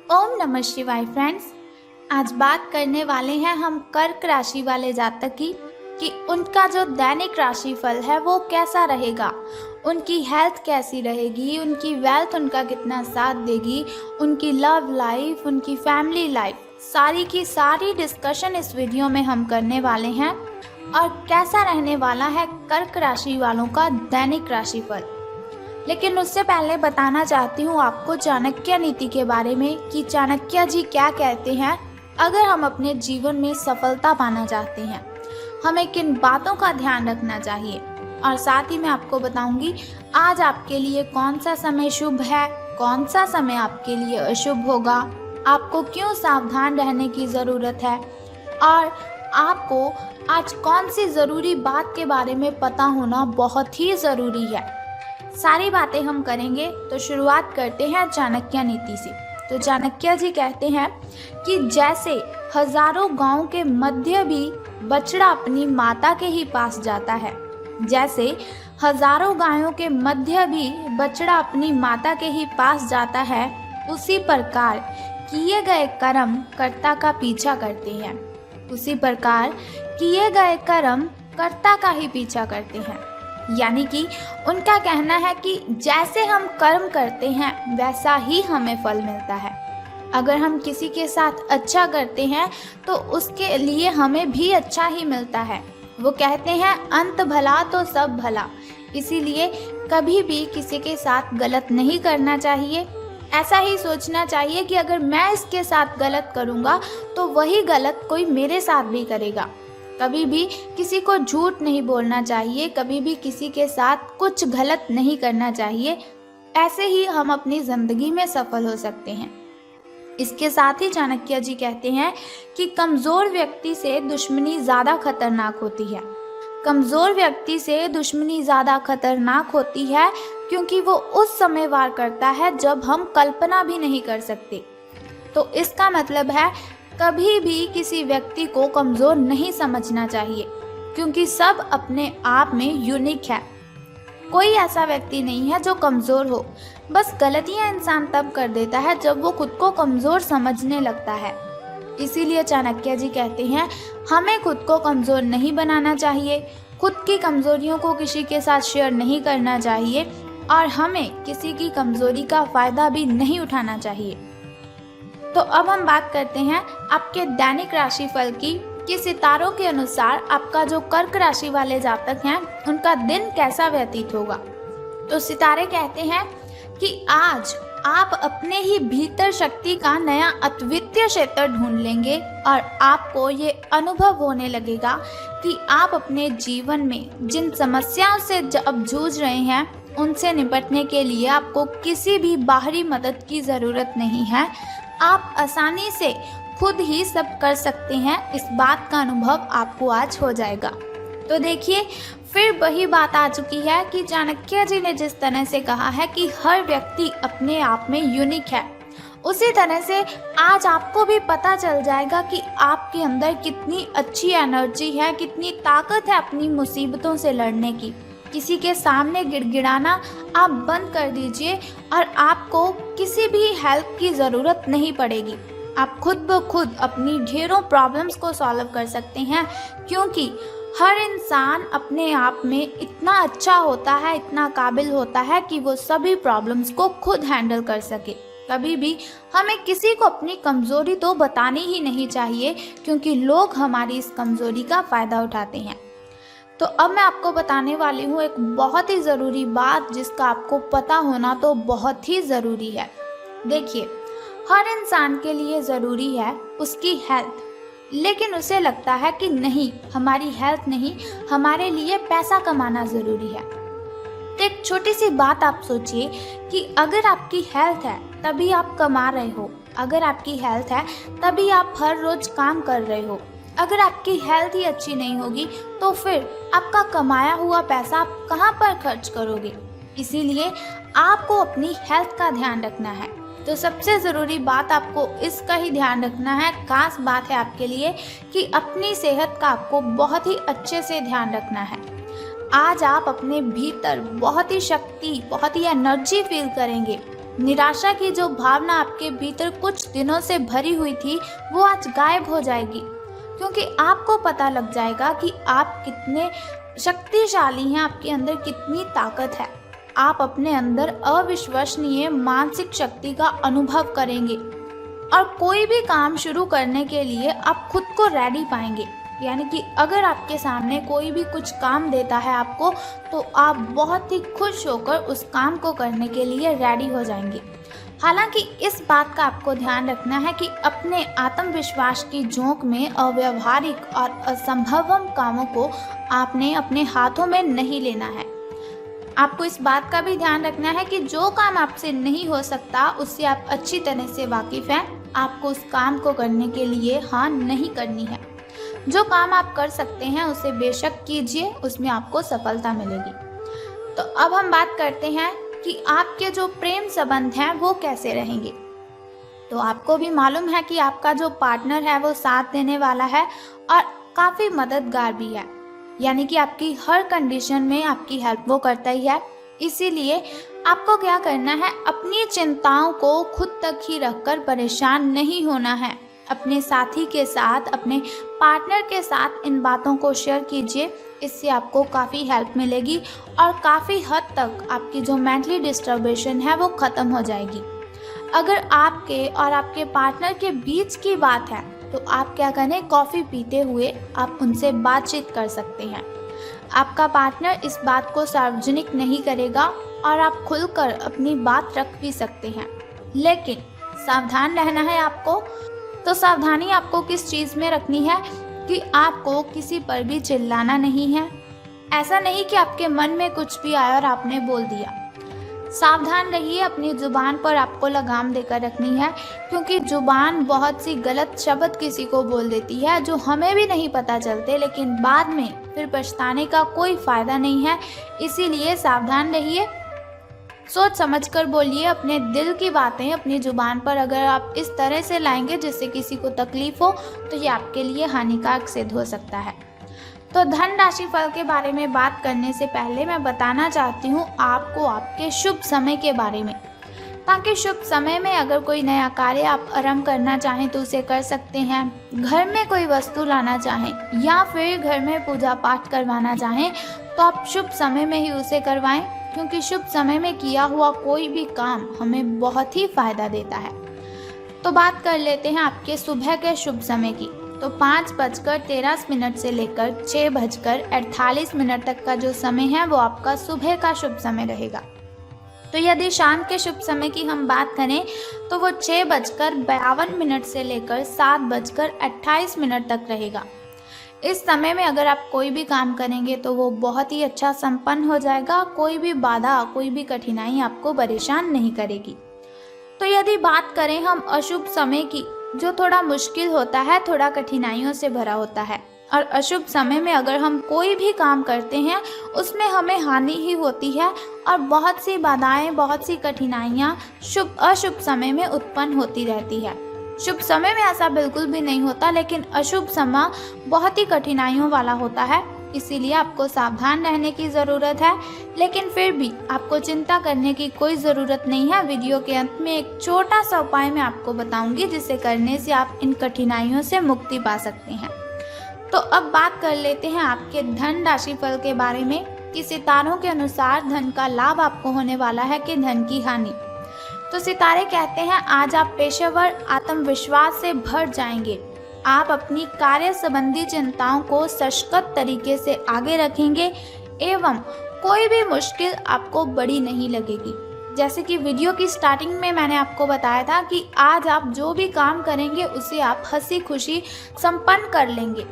ओम नमः शिवाय फ्रेंड्स। आज बात करने वाले हैं हम कर्क राशि वाले जातक की कि उनका जो दैनिक राशिफल है वो कैसा रहेगा, उनकी हेल्थ कैसी रहेगी, उनकी वेल्थ उनका कितना साथ देगी, उनकी लव लाइफ, उनकी फैमिली लाइफ, सारी की सारी डिस्कशन इस वीडियो में हम करने वाले हैं। और कैसा रहने वाला है कर्क राशि वालों का दैनिक राशिफल। लेकिन उससे पहले बताना चाहती हूँ आपको चाणक्य नीति के बारे में कि चाणक्य जी क्या कहते हैं। अगर हम अपने जीवन में सफलता पाना चाहते हैं, हमें किन बातों का ध्यान रखना चाहिए, और साथ ही मैं आपको बताऊंगी आज आपके लिए कौन सा समय शुभ है, कौन सा समय आपके लिए अशुभ होगा, आपको क्यों सावधान रहने की ज़रूरत है, और आपको आज कौन सी ज़रूरी बात के बारे में पता होना बहुत ही ज़रूरी है। सारी बातें हम करेंगे। तो शुरुआत करते हैं चाणक्य नीति से। तो चाणक्य जी कहते हैं कि जैसे हजारों गांव के मध्य भी बछड़ा अपनी माता के ही पास जाता है, जैसे हजारों गायों के मध्य भी बछड़ा अपनी माता के ही पास जाता है, उसी प्रकार किए गए कर्म कर्ता का पीछा करते हैं। उसी प्रकार किए गए कर्म कर्ता का ही पीछा करते हैं। यानी कि उनका कहना है कि जैसे हम कर्म करते हैं वैसा ही हमें फल मिलता है। अगर हम किसी के साथ अच्छा करते हैं तो उसके लिए हमें भी अच्छा ही मिलता है। वो कहते हैं अंत भला तो सब भला। इसीलिए कभी भी किसी के साथ गलत नहीं करना चाहिए। ऐसा ही सोचना चाहिए कि अगर मैं इसके साथ गलत करूँगा तो वही गलत कोई मेरे साथ भी करेगा। कभी भी किसी को झूठ नहीं बोलना चाहिए, कभी भी किसी के साथ कुछ गलत नहीं करना चाहिए। ऐसे ही हम अपनी ज़िंदगी में सफल हो सकते हैं। इसके साथ ही चाणक्य जी कहते हैं कि कमज़ोर व्यक्ति से दुश्मनी ज़्यादा खतरनाक होती है। कमज़ोर व्यक्ति से दुश्मनी ज़्यादा खतरनाक होती है क्योंकि वो उस समय वार करता है जब हम कल्पना भी नहीं कर सकते। तो इसका मतलब है कभी भी किसी व्यक्ति को कमज़ोर नहीं समझना चाहिए, क्योंकि सब अपने आप में यूनिक है। कोई ऐसा व्यक्ति नहीं है जो कमज़ोर हो। बस गलतियां इंसान तब कर देता है जब वो खुद को कमज़ोर समझने लगता है। इसीलिए चाणक्य जी कहते हैं हमें खुद को कमज़ोर नहीं बनाना चाहिए, खुद की कमज़ोरियों को किसी के साथ शेयर नहीं करना चाहिए, और हमें किसी की कमज़ोरी का फ़ायदा भी नहीं उठाना चाहिए। तो अब हम बात करते हैं आपके दैनिक राशिफल की कि सितारों के अनुसार आपका जो कर्क राशि वाले जातक हैं उनका दिन कैसा व्यतीत होगा। तो सितारे कहते हैं कि आज आप अपने ही भीतर शक्ति का नया अद्वितीय क्षेत्र ढूंढ लेंगे और आपको ये अनुभव होने लगेगा कि आप अपने जीवन में जिन समस्याओं से अब जूझ रहे हैं उनसे निपटने के लिए आपको किसी भी बाहरी मदद की ज़रूरत नहीं है। आप आसानी से खुद ही सब कर सकते हैं। इस बात का अनुभव आपको आज हो जाएगा। तो देखिए फिर वही बात आ चुकी है कि चाणक्य जी ने जिस तरह से कहा है कि हर व्यक्ति अपने आप में यूनिक है, उसी तरह से आज आपको भी पता चल जाएगा कि आपके अंदर कितनी अच्छी एनर्जी है, कितनी ताकत है अपनी मुसीबतों से लड़ने की। किसी के सामने गिड़गिड़ाना आप बंद कर दीजिए और आपको किसी भी हेल्प की ज़रूरत नहीं पड़ेगी। आप खुद ब खुद अपनी ढेरों प्रॉब्लम्स को सॉल्व कर सकते हैं, क्योंकि हर इंसान अपने आप में इतना अच्छा होता है, इतना काबिल होता है कि वो सभी प्रॉब्लम्स को खुद हैंडल कर सके। कभी भी हमें किसी को अपनी कमज़ोरी तो बतानी ही नहीं चाहिए, क्योंकि लोग हमारी इस कमज़ोरी का फ़ायदा उठाते हैं। तो अब मैं आपको बताने वाली हूँ एक बहुत ही ज़रूरी बात जिसका आपको पता होना तो बहुत ही ज़रूरी है। देखिए हर इंसान के लिए ज़रूरी है उसकी हेल्थ, लेकिन उसे लगता है कि नहीं, हमारी हेल्थ नहीं, हमारे लिए पैसा कमाना ज़रूरी है। तो एक छोटी सी बात आप सोचिए कि अगर आपकी हेल्थ है तभी आप कमा रहे हो, अगर आपकी हेल्थ है तभी आप हर रोज़ काम कर रहे हो। अगर आपकी हेल्थ ही अच्छी नहीं होगी तो फिर आपका कमाया हुआ पैसा आप कहाँ पर खर्च करोगे। इसीलिए आपको अपनी हेल्थ का ध्यान रखना है। तो सबसे ज़रूरी बात आपको इसका ही ध्यान रखना है, खास बात है आपके लिए कि अपनी सेहत का आपको बहुत ही अच्छे से ध्यान रखना है। आज आप अपने भीतर बहुत ही शक्ति, बहुत ही एनर्जी फील करेंगे। निराशा की जो भावना आपके भीतर कुछ दिनों से भरी हुई थी वो आज गायब हो जाएगी, क्योंकि आपको पता लग जाएगा कि आप कितने शक्तिशाली हैं, आपके अंदर कितनी ताकत है। आप अपने अंदर अविश्वसनीय मानसिक शक्ति का अनुभव करेंगे और कोई भी काम शुरू करने के लिए आप खुद को रेडी पाएंगे। यानी कि अगर आपके सामने कोई भी कुछ काम देता है आपको, तो आप बहुत ही खुश होकर उस काम को करने के लिए रेडी हो जाएंगे। हालांकि इस बात का आपको ध्यान रखना है कि अपने आत्मविश्वास की झोंक में अव्यावहारिक और असंभव कामों को आपने अपने हाथों में नहीं लेना है। आपको इस बात का भी ध्यान रखना है कि जो काम आपसे नहीं हो सकता उससे आप अच्छी तरह से वाकिफ़ हैं, आपको उस काम को करने के लिए हाँ नहीं करनी है। जो काम आप कर सकते हैं उसे बेशक कीजिए, उसमें आपको सफलता मिलेगी। तो अब हम बात करते हैं कि आपके जो प्रेम संबंध हैं वो कैसे रहेंगे। तो आपको भी मालूम है कि आपका जो पार्टनर है वो साथ देने वाला है और काफ़ी मददगार भी है, यानी कि आपकी हर कंडीशन में आपकी हेल्प वो करता ही है। इसीलिए आपको क्या करना है, अपनी चिंताओं को खुद तक ही रखकर परेशान नहीं होना है। अपने साथी के साथ, अपने पार्टनर के साथ इन बातों को शेयर कीजिए, इससे आपको काफ़ी हेल्प मिलेगी और काफ़ी हद तक आपकी जो मेंटली डिस्टर्बेशन है वो ख़त्म हो जाएगी। अगर आपके और आपके पार्टनर के बीच की बात है तो आप क्या करें, कॉफ़ी पीते हुए आप उनसे बातचीत कर सकते हैं। आपका पार्टनर इस बात को सार्वजनिक नहीं करेगा और आप खुलकर अपनी बात रख भी सकते हैं, लेकिन सावधान रहना है आपको। तो सावधानी आपको किस चीज़ में रखनी है कि आपको किसी पर भी चिल्लाना नहीं है। ऐसा नहीं कि आपके मन में कुछ भी आया और आपने बोल दिया। सावधान रहिए, अपनी ज़ुबान पर आपको लगाम देकर रखनी है, क्योंकि ज़ुबान बहुत सी गलत शब्द किसी को बोल देती है जो हमें भी नहीं पता चलते, लेकिन बाद में फिर पछताने का कोई फ़ायदा नहीं है। इसीलिए सावधान रहिए, सोच समझकर बोलिए अपने दिल की बातें अपनी ज़ुबान पर। अगर आप इस तरह से लाएंगे जिससे किसी को तकलीफ़ हो तो ये आपके लिए हानिकारक सिद्ध हो सकता है। तो धन राशि फल के बारे में बात करने से पहले मैं बताना चाहती हूँ आपको आपके शुभ समय के बारे में, ताकि शुभ समय में अगर कोई नया कार्य आप आरंभ करना चाहें तो उसे कर सकते हैं। घर में कोई वस्तु लाना चाहें या फिर घर में पूजा पाठ करवाना चाहें तो आप शुभ समय में ही उसे करवाएं, क्योंकि शुभ समय में किया हुआ कोई भी काम हमें बहुत ही फ़ायदा देता है। तो बात कर लेते हैं आपके सुबह के शुभ समय की। तो 5:13 से लेकर 6:48 तक का जो समय है वो आपका सुबह का शुभ समय रहेगा। तो यदि शाम के शुभ समय की हम बात करें तो वो 6:52 से लेकर 7:28 तक रहेगा। इस समय में अगर आप कोई भी काम करेंगे तो वो बहुत ही अच्छा संपन्न हो जाएगा। कोई भी बाधा, कोई भी कठिनाई आपको परेशान नहीं करेगी। तो यदि बात करें हम अशुभ समय की, जो थोड़ा मुश्किल होता है, थोड़ा कठिनाइयों से भरा होता है, और अशुभ समय में अगर हम कोई भी काम करते हैं उसमें हमें हानि ही होती है और बहुत सी बाधाएं, बहुत सी कठिनाइयाँ अशुभ समय में उत्पन्न होती रहती है। शुभ समय में ऐसा बिल्कुल भी नहीं होता, लेकिन अशुभ समय बहुत ही कठिनाइयों वाला होता है। इसीलिए आपको सावधान रहने की ज़रूरत है, लेकिन फिर भी आपको चिंता करने की कोई ज़रूरत नहीं है। वीडियो के अंत में एक छोटा सा उपाय मैं आपको बताऊंगी, जिसे करने से आप इन कठिनाइयों से मुक्ति पा सकते हैं। तो अब बात कर लेते हैं आपके धन राशि फल के बारे में कि सितारों के अनुसार धन का लाभ आपको होने वाला है कि धन की हानि। तो सितारे कहते हैं आज आप पेशेवर आत्मविश्वास से भर जाएंगे। आप अपनी कार्य संबंधी चिंताओं को सशक्त तरीके से आगे रखेंगे एवं कोई भी मुश्किल आपको बड़ी नहीं लगेगी। जैसे कि वीडियो की स्टार्टिंग में मैंने आपको बताया था कि आज आप जो भी काम करेंगे उसे आप हंसी खुशी संपन्न कर लेंगे।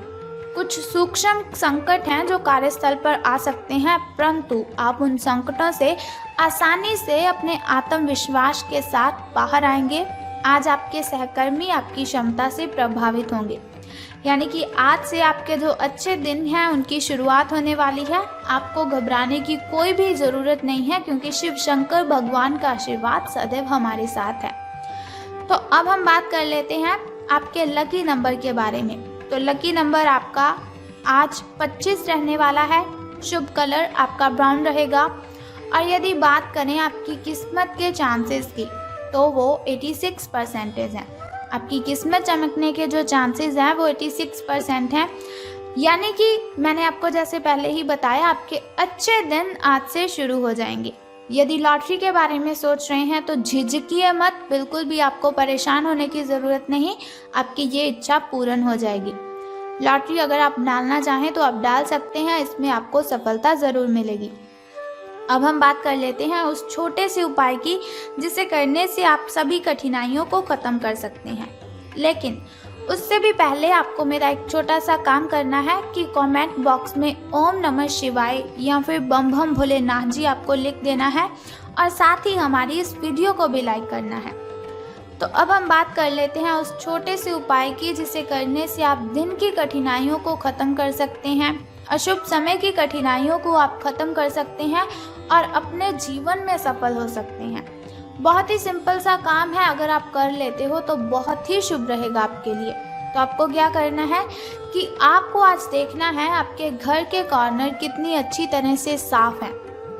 कुछ सूक्ष्म संकट हैं जो कार्यस्थल पर आ सकते हैं, परंतु आप उन संकटों से आसानी से अपने आत्मविश्वास के साथ बाहर आएंगे। आज आपके सहकर्मी आपकी क्षमता से प्रभावित होंगे, यानी कि आज से आपके जो अच्छे दिन हैं उनकी शुरुआत होने वाली है। आपको घबराने की कोई भी ज़रूरत नहीं है, क्योंकि शिव शंकर भगवान का आशीर्वाद सदैव हमारे साथ है। तो अब हम बात कर लेते हैं आपके लकी नंबर के बारे में। तो लकी नंबर आपका आज 25 रहने वाला है। शुभ कलर आपका ब्राउन रहेगा और यदि बात करें आपकी किस्मत के चांसेस की, तो वो 86% हैं। आपकी किस्मत चमकने के जो चांसेस हैं वो 86% हैं। यानी कि मैंने आपको जैसे पहले ही बताया, आपके अच्छे दिन आज से शुरू हो जाएंगे। यदि लॉटरी के बारे में सोच रहे हैं तो झिझकिए मत, बिल्कुल भी आपको परेशान होने की ज़रूरत नहीं, आपकी ये इच्छा पूर्ण हो जाएगी। लॉटरी अगर आप डालना चाहें तो आप डाल सकते हैं, इसमें आपको सफलता ज़रूर मिलेगी। अब हम बात कर लेते हैं उस छोटे से उपाय की जिसे करने से आप सभी कठिनाइयों को ख़त्म कर सकते हैं। लेकिन उससे भी पहले आपको मेरा एक छोटा सा काम करना है कि कमेंट बॉक्स में ओम नमः शिवाय या फिर बम बम भोलेनाथ जी आपको लिख देना है और साथ ही हमारी इस वीडियो को भी लाइक करना है। तो अब हम बात कर लेते हैं उस छोटे से उपाय की जिसे करने से आप दिन की कठिनाइयों को ख़त्म कर सकते हैं, अशुभ समय की कठिनाइयों को आप ख़त्म कर सकते हैं और अपने जीवन में सफल हो सकते हैं। बहुत ही सिंपल सा काम है, अगर आप कर लेते हो तो बहुत ही शुभ रहेगा आपके लिए। तो आपको क्या करना है कि आपको आज देखना है आपके घर के कॉर्नर कितनी अच्छी तरह से साफ़ हैं।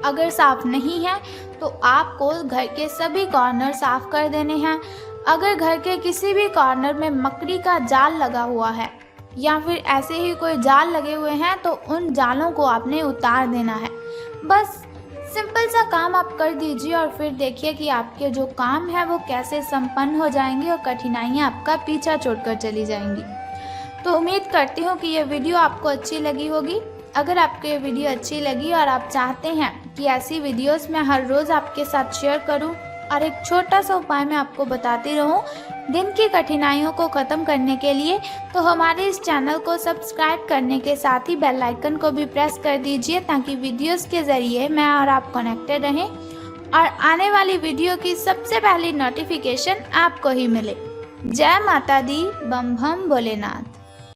अगर साफ़ नहीं है तो आपको घर के सभी कॉर्नर साफ़ कर देने हैं। अगर घर के किसी भी कॉर्नर में मकड़ी का जाल लगा हुआ है या फिर ऐसे ही कोई जाल लगे हुए हैं तो उन जालों को आपने उतार देना है। बस सिंपल सा काम आप कर दीजिए और फिर देखिए कि आपके जो काम है वो कैसे संपन्न हो जाएंगे और कठिनाइयाँ आपका पीछा छोड़कर चली जाएंगी। तो उम्मीद करती हूँ कि ये वीडियो आपको अच्छी लगी होगी। अगर आपको ये वीडियो अच्छी लगी और आप चाहते हैं कि ऐसी वीडियोस मैं हर रोज़ आपके साथ शेयर करूं और एक छोटा सा उपाय मैं आपको बताती रहूं दिन की कठिनाइयों को ख़त्म करने के लिए, तो हमारे इस चैनल को सब्सक्राइब करने के साथ ही बेल आइकन को भी प्रेस कर दीजिए ताकि वीडियोस के ज़रिए मैं और आप कनेक्टेड रहें और आने वाली वीडियो की सबसे पहली नोटिफिकेशन आपको ही मिले। जय माता दी, बम बम भोलेनाथ।